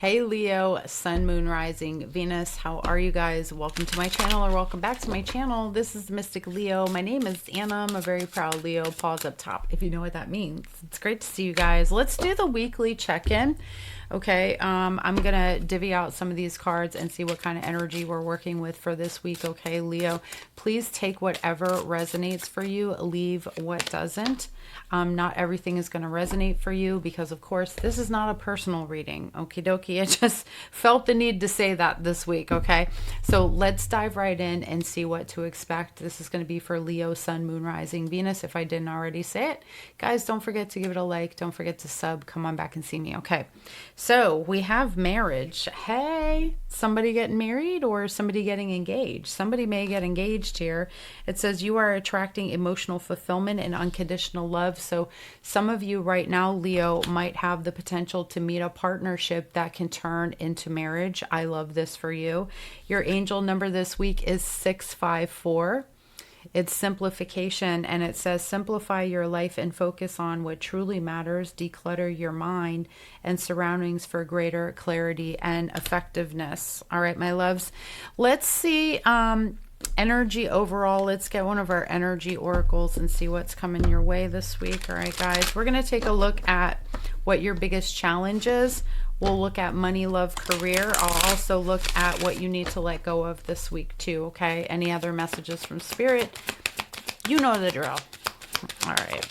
Hey Leo, Sun, Moon, Rising, Venus, how are you guys? Welcome to my channel, or welcome back to my channel. This is Mystic Leo. My name is Anna. I'm a very proud Leo. Pause up top if you know what that means. It's great to see you guys. Let's do the weekly check-in. Okay, I'm gonna divvy out some of these cards and see what kind of energy we're working with for this week. Okay, Leo, please take whatever resonates for you, leave what doesn't. Not everything is going to resonate for you because, of course, this is not a personal reading. Okie dokie. I just felt the need to say that this week. Okay, so let's dive right in and see what to expect. This is going to be for Leo, Sun, Moon, Rising, Venus. If I didn't already say it, guys, don't forget to give it a like. Don't forget to sub. Come on back and see me. Okay, so we have marriage. Hey, somebody getting married or somebody getting engaged. Somebody may get engaged here. It says you are attracting emotional fulfillment and unconditional love. So some of you right now, Leo, might have the potential to meet a partnership that can turn into marriage. I love this for you. Your angel number this week is 654. It's simplification, and it says simplify your life and focus on what truly matters. Declutter your mind and surroundings for greater clarity and effectiveness. All right, my loves, let's see energy overall. Let's get one of our energy oracles and see what's coming your way this week. All right, guys, we're going to take a look at what your biggest challenge is. We'll look at money, love, career. I'll also look at what you need to let go of this week too, okay? Any other messages from Spirit? You know the drill. All right.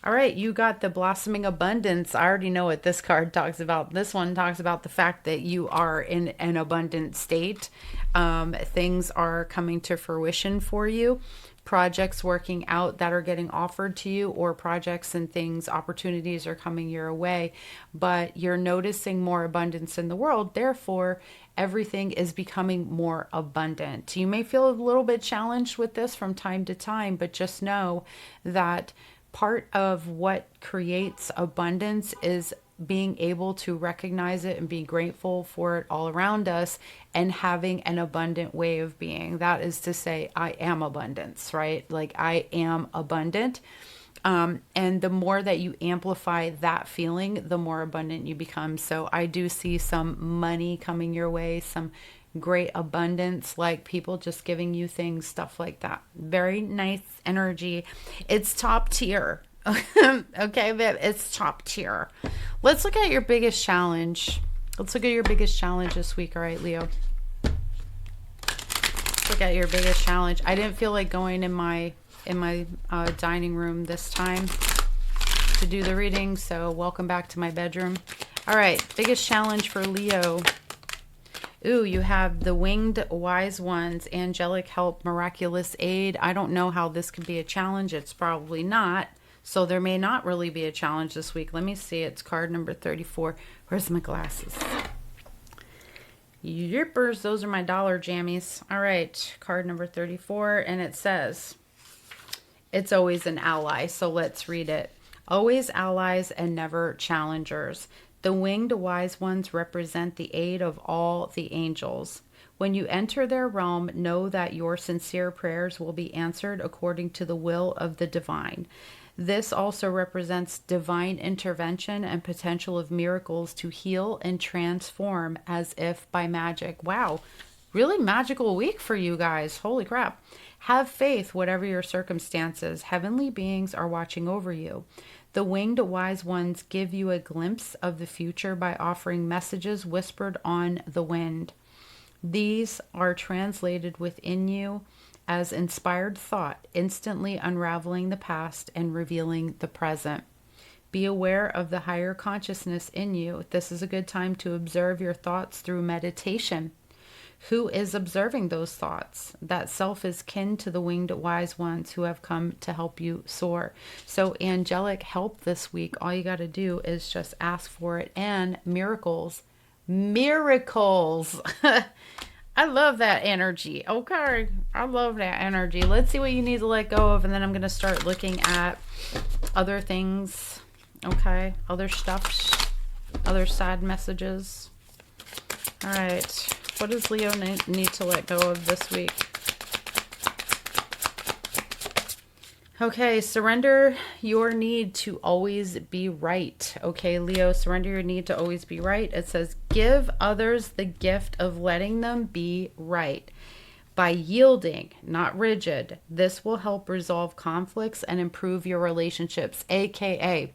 All right, you got the blossoming abundance. I already know what this card talks about. This one talks about the fact that you are in an abundant state. Things are coming to fruition for you. Projects working out that are getting offered to you, or projects and things, opportunities are coming your way, but you're noticing more abundance in the world. Therefore, everything is becoming more abundant. You may feel a little bit challenged with this from time to time, but just know that part of what creates abundance is being able to recognize it and be grateful for it all around us and having an abundant way of being. That is to say, I am abundance, right? Like I am abundant. And the more that you amplify that feeling, the more abundant you become. So I do see some money coming your way, some great abundance, like people just giving you things, stuff like that. Very nice energy. It's top tier. Okay, babe, it's top tier. Let's look at your biggest challenge. Let's look at your biggest challenge this week. All right, Leo. Let's look at your biggest challenge. I didn't feel like going in my dining room this time to do the reading, so welcome back to my bedroom. All right, biggest challenge for Leo. Ooh, you have the winged wise ones, angelic help, miraculous aid. I don't know how this could be a challenge. It's probably not. So there may not really be a challenge this week. Let me see. It's card number 34. Where's my glasses? Yippers. Those are my dollar jammies. All right. Card number 34. And it says, it's always an ally. So let's read it. Always allies and never challengers. The winged wise ones represent the aid of all the angels. When you enter their realm, know that your sincere prayers will be answered according to the will of the divine. This also represents divine intervention and potential of miracles to heal and transform as if by magic. Wow, really magical week for you guys. Holy crap. Have faith, whatever your circumstances. Heavenly beings are watching over you. The winged wise ones give you a glimpse of the future by offering messages whispered on the wind. These are translated within you as inspired thought, instantly unraveling the past and revealing the present. Be aware of the higher consciousness in you. This is a good time to observe your thoughts through meditation. Who is observing those thoughts? That self is kin to the winged wise ones who have come to help you soar. So angelic help this week, all you got to do is just ask for it. And miracles. Miracles. I love that energy. Okay, I love that energy. Let's see what you need to let go of, and then I'm going to start looking at other things. Okay, other stuff, other sad messages. All right, what does Leo need to let go of this week? Okay, surrender your need to always be right. Okay, Leo, surrender your need to always be right. It says, give others the gift of letting them be right. By yielding, not rigid, this will help resolve conflicts and improve your relationships, aka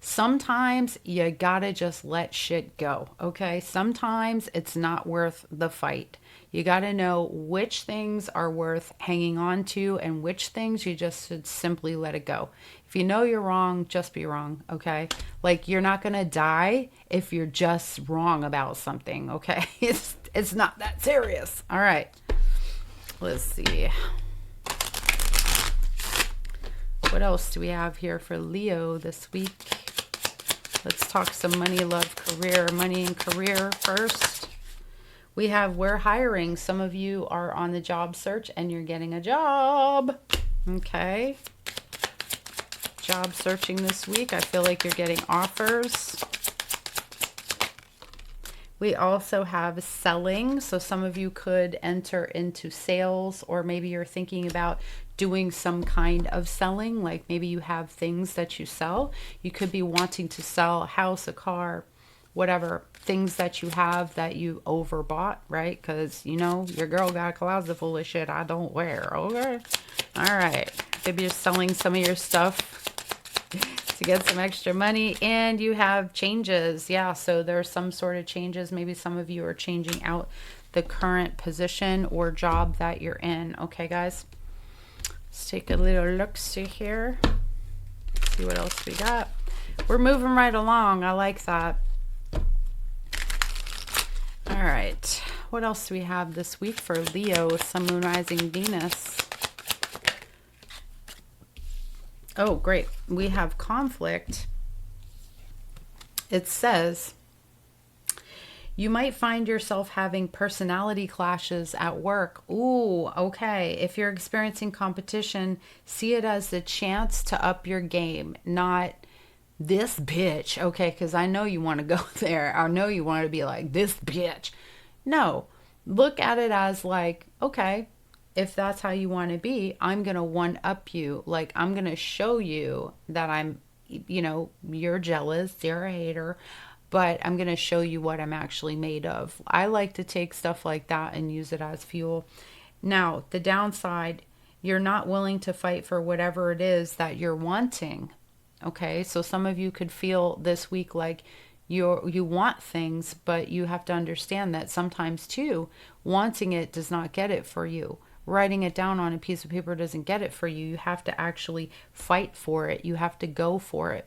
sometimes you gotta just let shit go, okay? Sometimes it's not worth the fight. You gotta know which things are worth hanging on to and which things you just should simply let it go. If you know you're wrong, just be wrong, okay? Like, you're not gonna die if you're just wrong about something, okay? It's not that serious. All right. Let's see. What else do we have here for Leo this week? Let's talk some money, love, career. Money and career first. We have, we're hiring. Some of you are on the job search and you're getting a job. Okay. Job searching this week. I feel like you're getting offers. We also have selling. So some of you could enter into sales, or maybe you're thinking about doing some kind of selling. Like maybe you have things that you sell. You could be wanting to sell a house, a car, whatever, things that you have that you overbought, right? Because, you know, your girl got a closet full of shit I don't wear, okay? All right. Maybe you're selling some of your stuff to get some extra money, and you have changes. Yeah, so there's some sort of changes. Maybe some of you are changing out the current position or job that you're in. Okay, guys, let's take a little look-see here. See what else we got. We're moving right along. I like that. All right, what else do we have this week for Leo, Sun, Moon, Rising, Venus? Oh, great. We have conflict. It says, you might find yourself having personality clashes at work. Ooh, okay. If you're experiencing competition, see it as the chance to up your game, not this bitch. Okay, because I know you want to go there. I know you want to be like, this bitch. No, look at it as like, okay, if that's how you want to be, I'm going to one up you. Like, I'm going to show you that I'm, you know, you're jealous, you're a hater, but I'm going to show you what I'm actually made of. I like to take stuff like that and use it as fuel. Now, the downside, you're not willing to fight for whatever it is that you're wanting. Okay, so some of you could feel this week like you want things, but you have to understand that sometimes too, wanting it does not get it for you. Writing it down on a piece of paper doesn't get it for you. You have to actually fight for it. You have to go for it.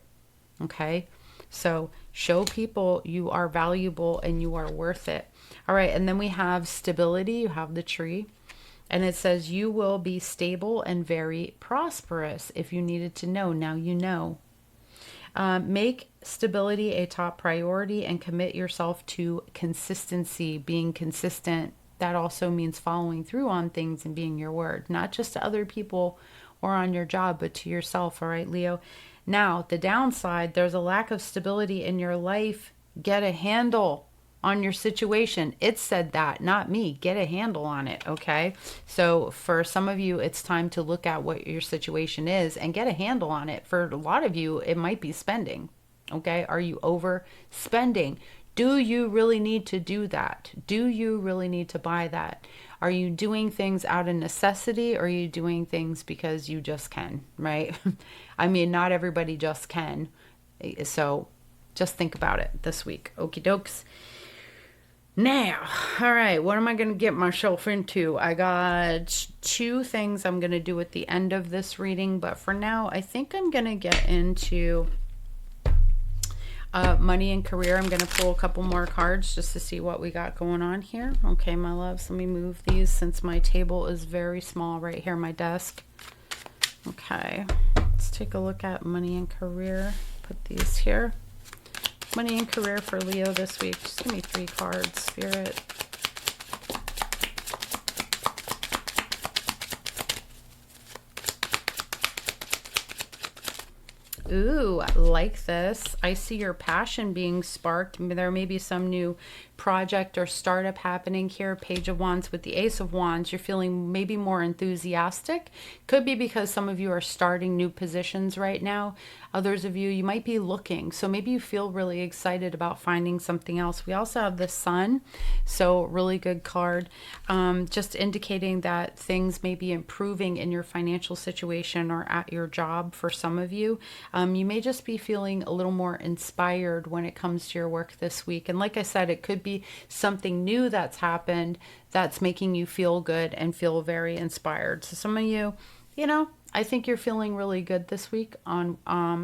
Okay? So show people you are valuable and you are worth it. All right, and then we have stability. You have the tree. And it says you will be stable and very prosperous. If you needed to know, now you know. Make stability a top priority and commit yourself to consistency, being consistent. That also means following through on things and being your word, not just to other people or on your job, but to yourself. All right, Leo. Now, the downside, there's a lack of stability in your life. Get a handle on your situation. It said that, not me. Get a handle on it, okay? So for some of you, it's time to look at what your situation is and get a handle on it. For a lot of you, it might be spending, okay? Are you overspending? Do you really need to do that? Do you really need to buy that? Are you doing things out of necessity, or are you doing things because you just can, right? I mean, not everybody just can. So just think about it this week. Okie dokes. Now, all right, what am I going to get myself into? I got two things I'm going to do at the end of this reading, but for now, I think I'm going to get into money and career. I'm going to pull a couple more cards just to see what we got going on here. Okay, my loves, let me move these since my table is very small right here, my desk. Okay, let's take a look at money and career. Put these here. Money and career for Leo this week. Just give me 3 cards, Spirit. Ooh, I like this. I see your passion being sparked. There may be some new project or startup happening here. Page of Wands with the Ace of Wands. You're feeling maybe more enthusiastic. Could be because some of you are starting new positions right now. Others of you might be looking. So maybe you feel really excited about finding something else. We also have the Sun. So really good card. Just indicating that things may be improving in your financial situation or at your job for some of you. You may just be feeling a little more inspired when it comes to your work this week. And like I said, it could be something new that's happened that's making you feel good and feel very inspired. So some of you, I think you're feeling really good this week on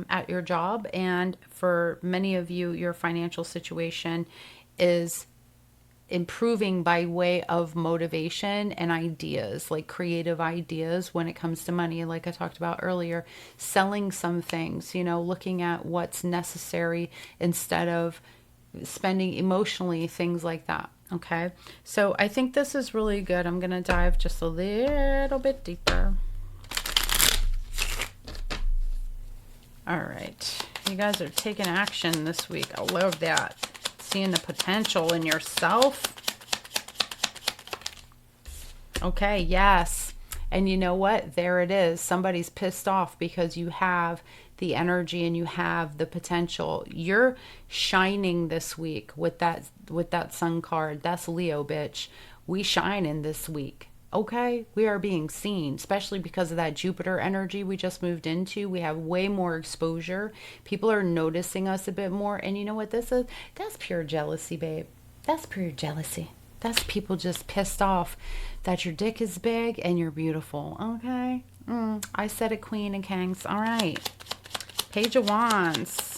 at your job. And for many of you, your financial situation is improving by way of motivation and ideas, like creative ideas when it comes to money. Like I talked about earlier, selling some things, looking at what's necessary instead of spending emotionally, things like that. Okay. So I think this is really good. I'm going to dive just a little bit deeper. All right. You guys are taking action this week. I love that. Seeing the potential in yourself. Okay, yes. And you know what? There it is. Somebody's pissed off because you have the energy and you have the potential. You're shining this week with that Sun card. That's Leo, bitch. We shine in this week. Okay, we are being seen, especially because of that Jupiter energy we just moved into. We have way more exposure. People are noticing us a bit more. And you know what this is? That's pure jealousy, babe. That's pure jealousy. That's people just pissed off that your dick is big and you're beautiful. Okay? I said it, Queen and Kings. All right. Page of Wands.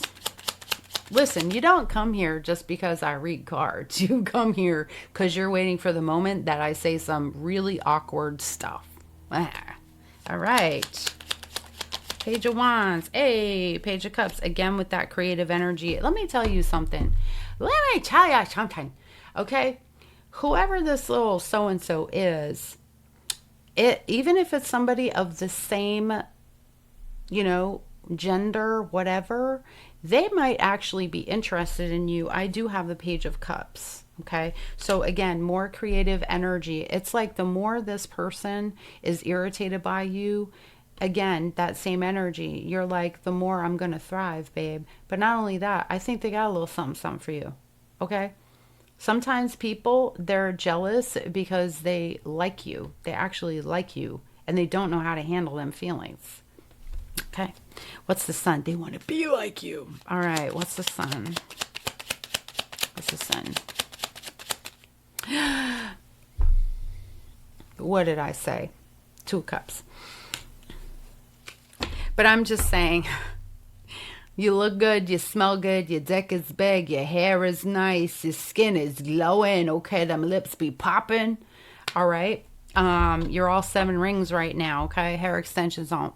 Listen, you don't come here just because I read cards. You come here because you're waiting for the moment that I say some really awkward stuff. All right. Page of Wands. Hey, Page of Cups. Again with that creative energy. Let me tell you something. Okay? Whoever this little so-and-so is, even if it's somebody of the same, gender, whatever, they might actually be interested in you. I do have the Page of Cups. Okay. So again, more creative energy. It's like the more this person is irritated by you, again, that same energy, you're like, the more I'm going to thrive, babe. But not only that, I think they got a little something, something for you. Okay. Sometimes people, they're jealous because they like you. They actually like you and they don't know how to handle them feelings. Okay. What's the Sun? They want to be like you. All right. What's the Sun? What's the Sun? What did I say? 2 cups. But I'm just saying, you look good, you smell good, your dick is big, your hair is nice, your skin is glowing. Okay. Them lips be popping. All right. You're all 7 rings right now. Okay. Hair extensions on.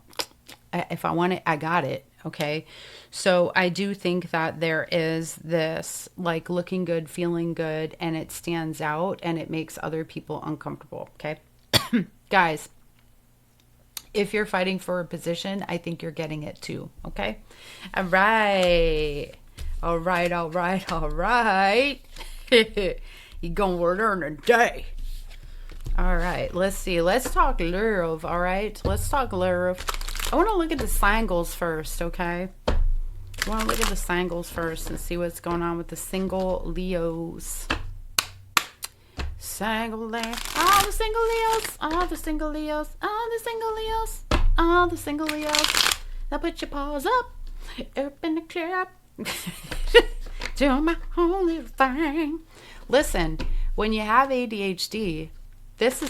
If I want it, I got it. Okay. So I do think that there is this like looking good, feeling good, and it stands out and it makes other people uncomfortable. Okay. Guys, if you're fighting for a position, I think you're getting it too. Okay. All right. All right. All right. All right. You're going to learn a day. All right. Let's see. Let's talk love. All right. Let's talk love. I want to look at the singles first, okay? I want to look at the singles first and see what's going on with the single Leos. Single Leo. All the single Leos. All the single Leos. All the single Leos. All the single Leos. Now put your paws up in the club. Do my own little thing. Listen, when you have ADHD, this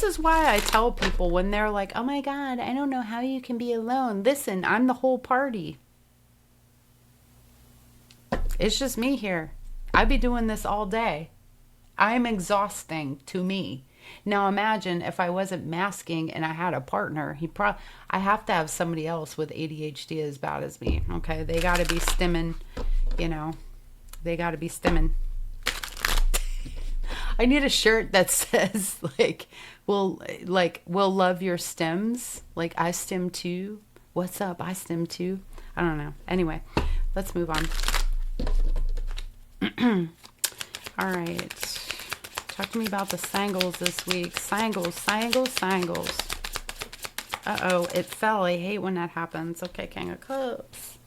is why I tell people when they're like, oh my God, I don't know how you can be alone. Listen, I'm the whole party. It's just me here. I'd be doing this all day. I'm exhausting to me. Now imagine if I wasn't masking and I had a partner, I have to have somebody else with ADHD as bad as me. Okay. They got to be stimming, they got to be stimming. I need a shirt that says we'll love your stems. Like I stim too. What's up? I stim too. I don't know. Anyway, let's move on. All right. Talk to me about the sangles this week. Sangles. Uh-oh, it fell. I hate when that happens. Okay, King of Cups.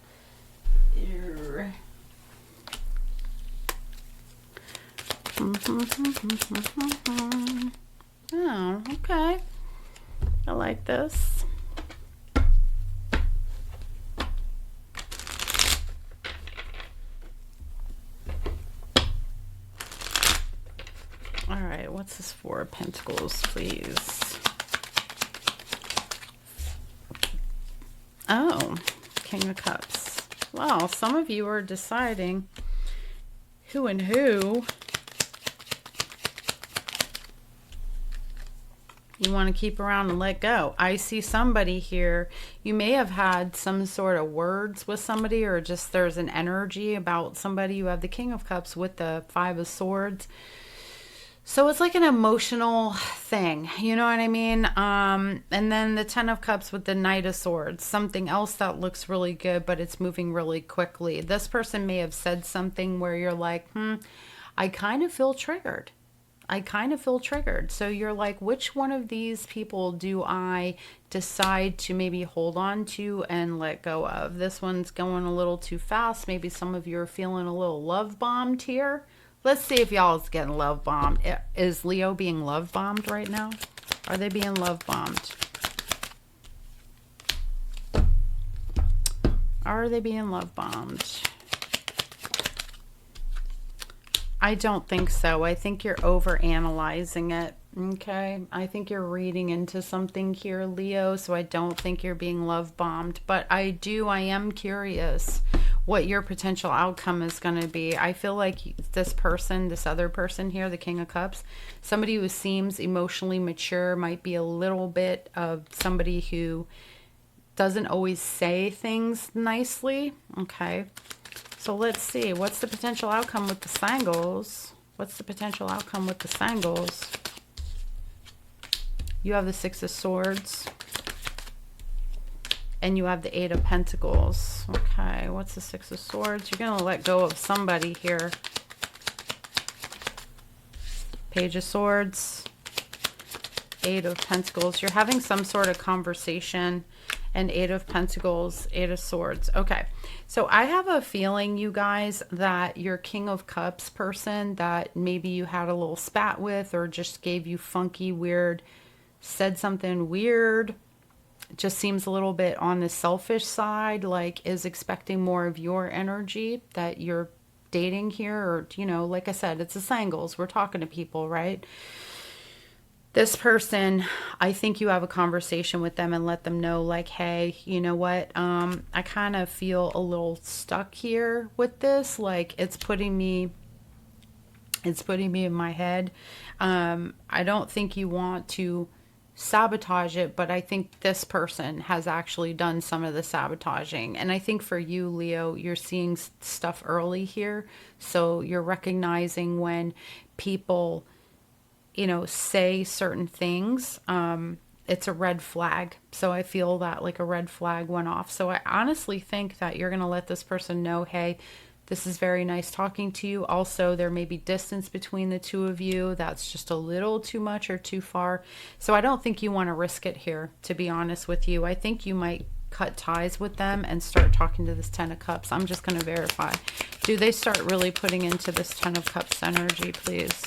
Oh, okay. I like this. All right, what's this Four of Pentacles, please? Oh, King of Cups. Well, some of you are deciding who and who you want to keep around and let go. I see somebody here. You may have had some sort of words with somebody, or just there's an energy about somebody. You have the King of Cups with the Five of Swords. So it's like an emotional thing, you know what I mean? And then the Ten of Cups with the Knight of Swords, something else that looks really good, but it's moving really quickly. This person may have said something where you're like, I kind of feel triggered. So you're like, which one of these people do I decide to maybe hold on to and let go of? This one's going a little too fast. Maybe some of you are feeling a little love bombed here. Let's see if y'all is getting love bombed. Is Leo being love bombed right now? Are they being love bombed? Are they being love bombed? I don't think so. I think you're over analyzing it. Okay. I think you're reading into something here, Leo. So I don't think you're being love bombed, but I am curious what your potential outcome is going to be. I feel like this other person here, the King of Cups, somebody who seems emotionally mature, might be a little bit of somebody who doesn't always say things nicely. Okay. So let's see. What's the potential outcome with the sangles? You have the Six of Swords. And you have the Eight of Pentacles. Okay, what's the Six of Swords? You're going to let go of somebody here. Page of Swords. Eight of Pentacles. You're having some sort of conversation. And Eight of Pentacles, Eight of Swords. Okay, so I have a feeling, you guys, that your King of Cups person that maybe you had a little spat with, or just gave you funky, weird, said something weird, just seems a little bit on the selfish side, like is expecting more of your energy that you're dating here. Or, you know, like I said, it's the sangles. We're talking to people, right? This person, I think you have a conversation with them and let them know, like, hey, you know what? I kind of feel a little stuck here with this. Like, it's putting me in my head. I don't think you want to sabotage it, but I think this person has actually done some of the sabotaging. And I think for you, Leo, you're seeing stuff early here. So you're recognizing when people, you know, say certain things, it's a red flag. So I feel that like a red flag went off. So I honestly think that you're going to let this person know, hey, this is very nice talking to you. Also, there may be distance between the two of you. That's just a little too much or too far. So I don't think you want to risk it here, to be honest with you. I think you might cut ties with them and start talking to this Ten of Cups. I'm just going to verify. Do they start really putting into this Ten of Cups energy, please?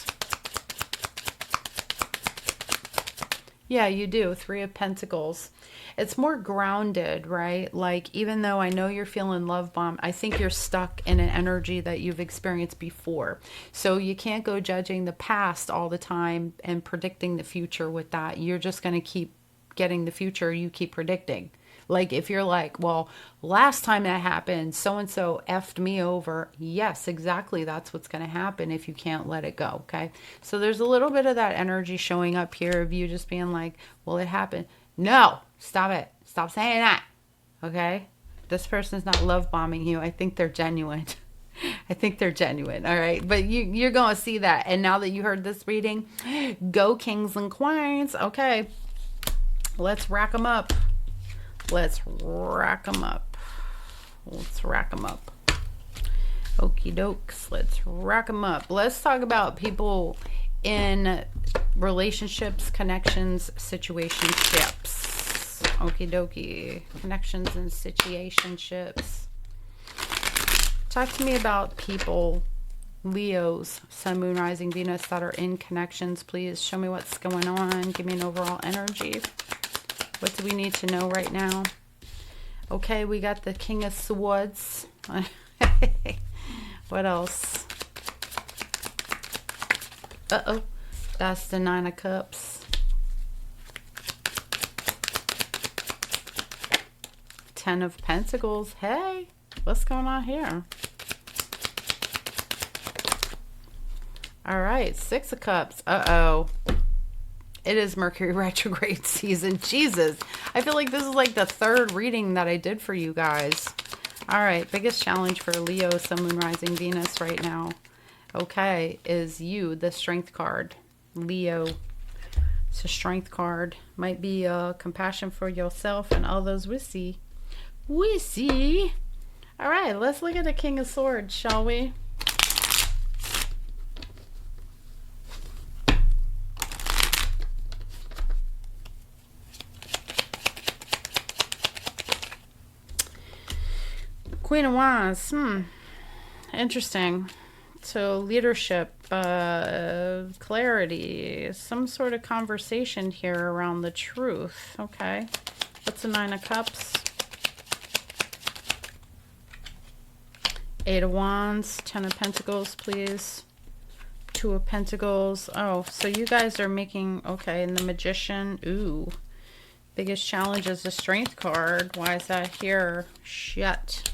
Yeah, you do. Three of Pentacles. It's more grounded, right? Like, even though I know you're feeling love bombed, I think you're stuck in an energy that you've experienced before. So you can't go judging the past all the time and predicting the future with that. You're just going to keep getting the future you keep predicting. Like, if you're like, well, last time that happened, so-and-so effed me over. Yes, exactly. That's what's going to happen if you can't let it go. Okay. So there's a little bit of that energy showing up here of you just being like, well, it happened. No, stop it. Stop saying that. Okay. This person's not love bombing you. I think they're genuine. I think they're genuine. All right. But you're going to see that. And now that you heard this reading, go kings and queens. Okay. Let's rack them up. Let's rack them up. Let's rack them up. Okie dokes. Let's rack them up. Let's talk about people in relationships, connections, situationships. Okie dokie. Connections and situationships. Talk to me about people, Leos, Sun, Moon, Rising, Venus, that are in connections, please. Show me what's going on. Give me an overall energy. What do we need to know right now? Okay, we got the King of Swords. What else? Uh-oh. That's the Nine of Cups. 10 of Pentacles. Hey, what's going on here? All right, 6 of Cups. Uh-oh. It is Mercury retrograde season. Jesus. I feel like this is like the 3rd reading that I did for you guys. All right, biggest challenge for Leo, Sun, Moon, Rising, Venus right now. Okay, is you, the Strength card. Leo. It's a Strength card. Might be compassion for yourself and others. We see. We see. All right, let's look at the King of Swords, shall we? Queen of Wands. Interesting. So leadership, clarity, some sort of conversation here around the truth. Okay. What's the Nine of Cups? 8 of Wands, 10 of Pentacles, please. 2 of Pentacles. Oh, so you guys are making, okay, and the Magician. Ooh. Biggest challenge is the Strength card. Why is that here? Shit.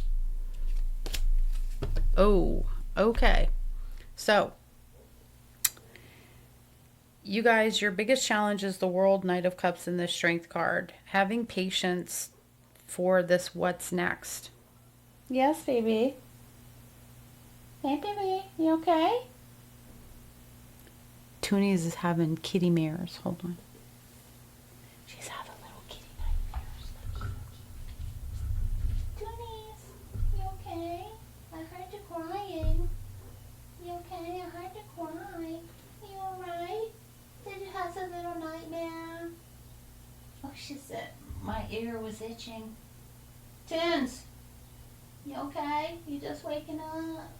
Oh, okay. So, you guys, your biggest challenge is the World, Knight of Cups, and the Strength card. Having patience for this what's next. Yes, baby. Hey, baby. You okay? Toonies is having kitty mares. Hold on. She's having little kitty nightmares. Toonies, you okay? I heard you crying. You okay? I heard you cry. You alright? Did you have a little nightmare? Oh, she said my ear was itching. Tins, you okay? You just waking up?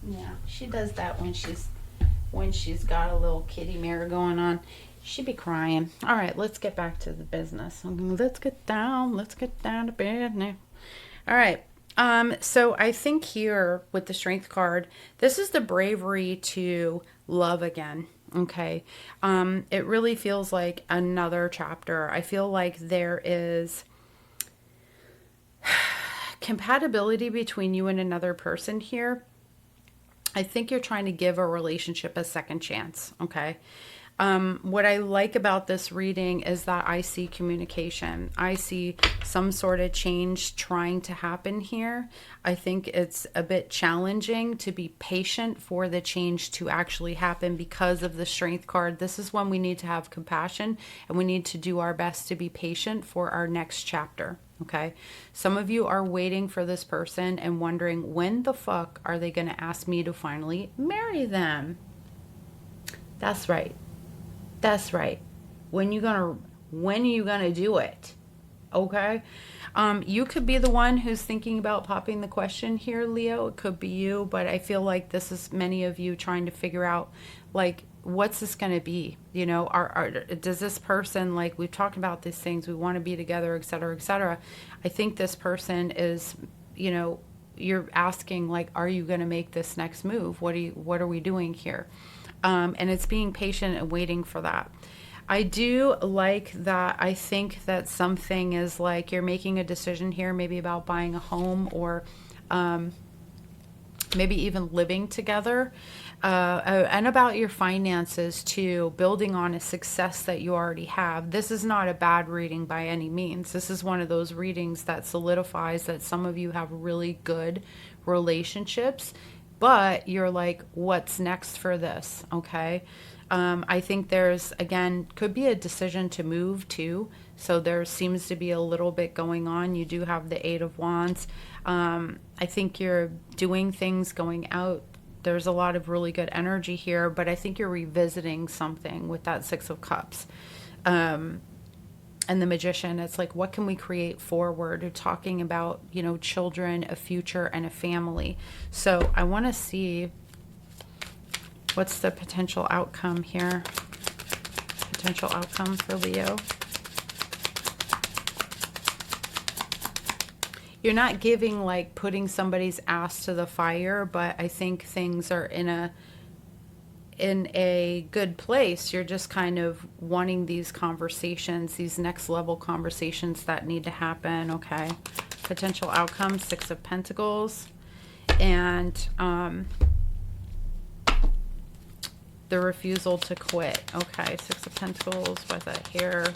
Yeah, she does that when she's got a little kitty mare going on. She'd be crying. All right, let's get back to the business. Let's get down to business. All right. So I think here with the Strength card, this is the bravery to love again. Okay. It really feels like another chapter. I feel like there is compatibility between you and another person here. I think you're trying to give a relationship a second chance. Okay. What I like about this reading is that I see communication. I see some sort of change trying to happen here. I think it's a bit challenging to be patient for the change to actually happen because of the Strength card. This is when we need to have compassion and we need to do our best to be patient for our next chapter. Okay. Some of you are waiting for this person and wondering when the fuck are they going to ask me to finally marry them? That's right. That's right. When are you gonna do it? Okay. You could be the one who's thinking about popping the question here, Leo. It could be you, but I feel like this is many of you trying to figure out, like, what's this gonna be? You know, does this person, like, we've talked about these things, we want to be together, etc., etc. I think this person is, you know, you're asking, like, are you gonna make this next move? What are we doing here? And it's being patient and waiting for that. I do like that. I think that something is like you're making a decision here, maybe about buying a home or maybe even living together, and about your finances too, building on a success that you already have. This is not a bad reading by any means. This is one of those readings that solidifies that some of you have really good relationships, but you're like, what's next for this? Okay. I think there's, again, could be a decision to move too. So there seems to be a little bit going on. You do have the Eight of Wands. I think you're doing things, going out. There's a lot of really good energy here, but I think you're revisiting something with that Six of Cups. And the Magician, it's like, what can we create forward? You're talking about, you know, children, a future, and a family. So I want to see what's the potential outcome here. Potential outcome for Leo. You're not giving, like, putting somebody's ass to the fire, but I think things are in a good place. You're just kind of wanting these conversations, these next level conversations that need to happen. Okay. Potential outcome, Six of Pentacles. And the refusal to quit. Okay. Six of Pentacles. What's that here?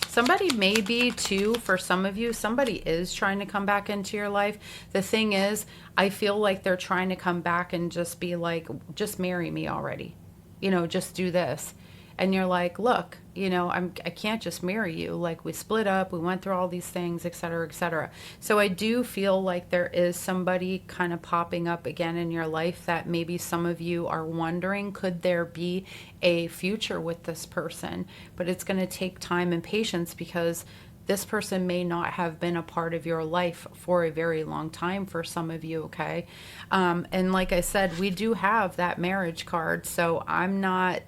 Somebody may be too, for some of you, somebody is trying to come back into your life. The thing is, I feel like they're trying to come back and just be like, just marry me already. You know, just do this. And you're like, look, you know, I can't just marry you. Like, we split up, we went through all these things, etc., etc. So I do feel like there is somebody kind of popping up again in your life that maybe some of you are wondering, could there be a future with this person? But it's going to take time and patience, because this person may not have been a part of your life for a very long time for some of you, okay? And like I said, we do have that marriage card, so I'm not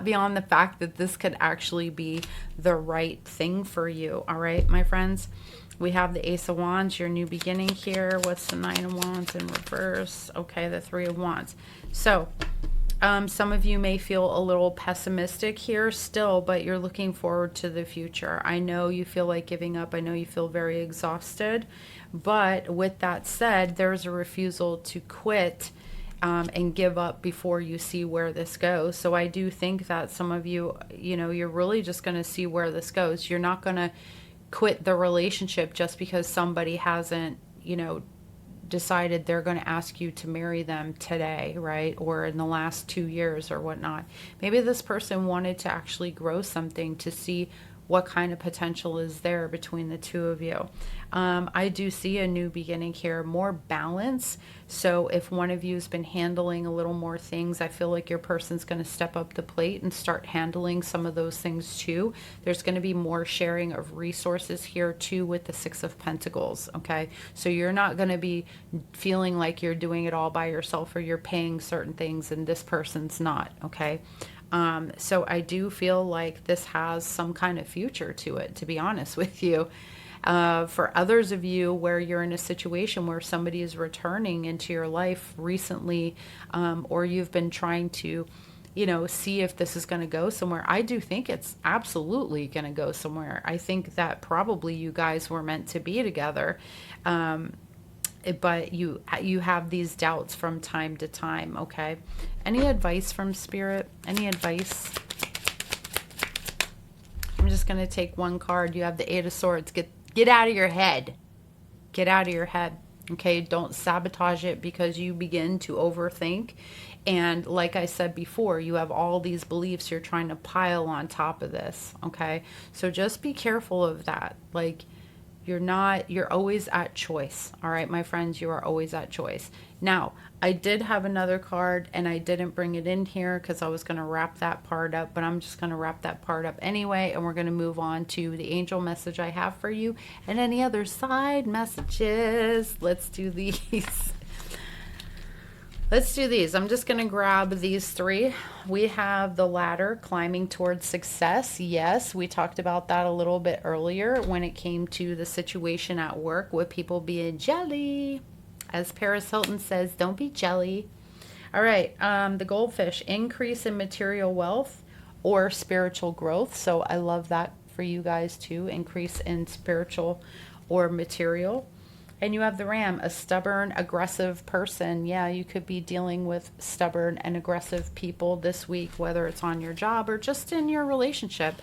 beyond the fact that this could actually be the right thing for you, all right, my friends? We have the Ace of Wands, your new beginning here. What's the Nine of Wands in reverse? Okay, the Three of Wands. So some of you may feel a little pessimistic here still, but you're looking forward to the future. I know you feel like giving up. I know you feel very exhausted. But with that said, there's a refusal to quit and give up before you see where this goes. So I do think that some of you, you know, you're really just going to see where this goes. You're not going to quit the relationship just because somebody hasn't, you know, decided they're going to ask you to marry them today, right? Or in the last 2 years or whatnot. Maybe this person wanted to actually grow something to see what kind of potential is there between the two of you. I do see a new beginning here, more balance. So if one of you has been handling a little more things, I feel like your person's going to step up the plate and start handling some of those things too. There's going to be more sharing of resources here too with the Six of Pentacles, okay? So you're not going to be feeling like you're doing it all by yourself, or you're paying certain things and this person's not, okay? So I do feel like this has some kind of future to it, to be honest with you. For others of you where you're in a situation where somebody is returning into your life recently, or you've been trying to, you know, see if this is going to go somewhere, I do think it's absolutely going to go somewhere. I think that probably you guys were meant to be together. But you have these doubts from time to time, okay? Any advice from Spirit? Any advice? I'm just going to take one card. You have the Eight of Swords. Get out of your head. Get out of your head, okay? Don't sabotage it because you begin to overthink. And like I said before, you have all these beliefs you're trying to pile on top of this, okay? So just be careful of that. Like, you're always at choice. All right, my friends, you are always at choice. Now, I did have another card and I didn't bring it in here because I was going to wrap that part up, but I'm just going to wrap that part up anyway. And we're going to move on to the angel message I have for you and any other side messages. Let's do these. Let's do these. I'm just going to grab these three. We have the ladder, climbing towards success. Yes, we talked about that a little bit earlier when it came to the situation at work with people being jelly. As Paris Hilton says, don't be jelly. All right, the goldfish, increase in material wealth or spiritual growth. So I love that for you guys too, increase in spiritual or material. And you have the ram, a stubborn, aggressive person. Yeah, you could be dealing with stubborn and aggressive people this week, whether it's on your job or just in your relationship.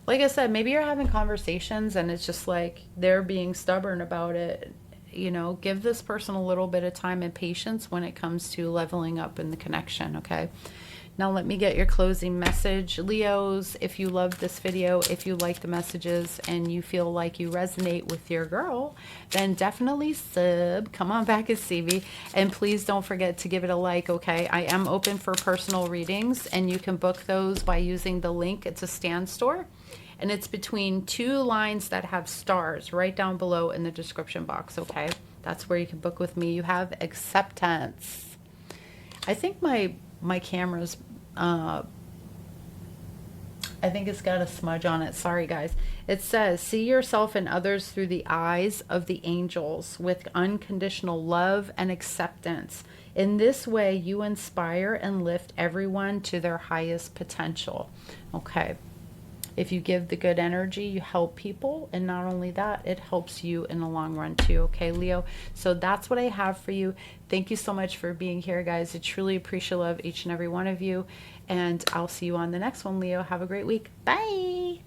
Like I said, maybe you're having conversations and it's just like they're being stubborn about it. you know, give this person a little bit of time and patience when it comes to leveling up in the connection, okay? Now let me get your closing message. Leos, if you love this video, if you like the messages and you feel like you resonate with your girl, then definitely sub. Come on back and see me. And please don't forget to give it a like, okay? I am open for personal readings, and you can book those by using the link. It's a Stan Store. And it's between two lines that have stars right down below in the description box, okay? That's where you can book with me. You have acceptance. I think my camera's, I think it's got a smudge on it. Sorry, guys. It says, see yourself and others through the eyes of the angels with unconditional love and acceptance. In this way, you inspire and lift everyone to their highest potential. Okay. If you give the good energy, you help people. And not only that, it helps you in the long run too. Okay, Leo? So that's what I have for you. Thank you so much for being here, guys. I truly appreciate love each and every one of you. And I'll see you on the next one, Leo. Have a great week. Bye.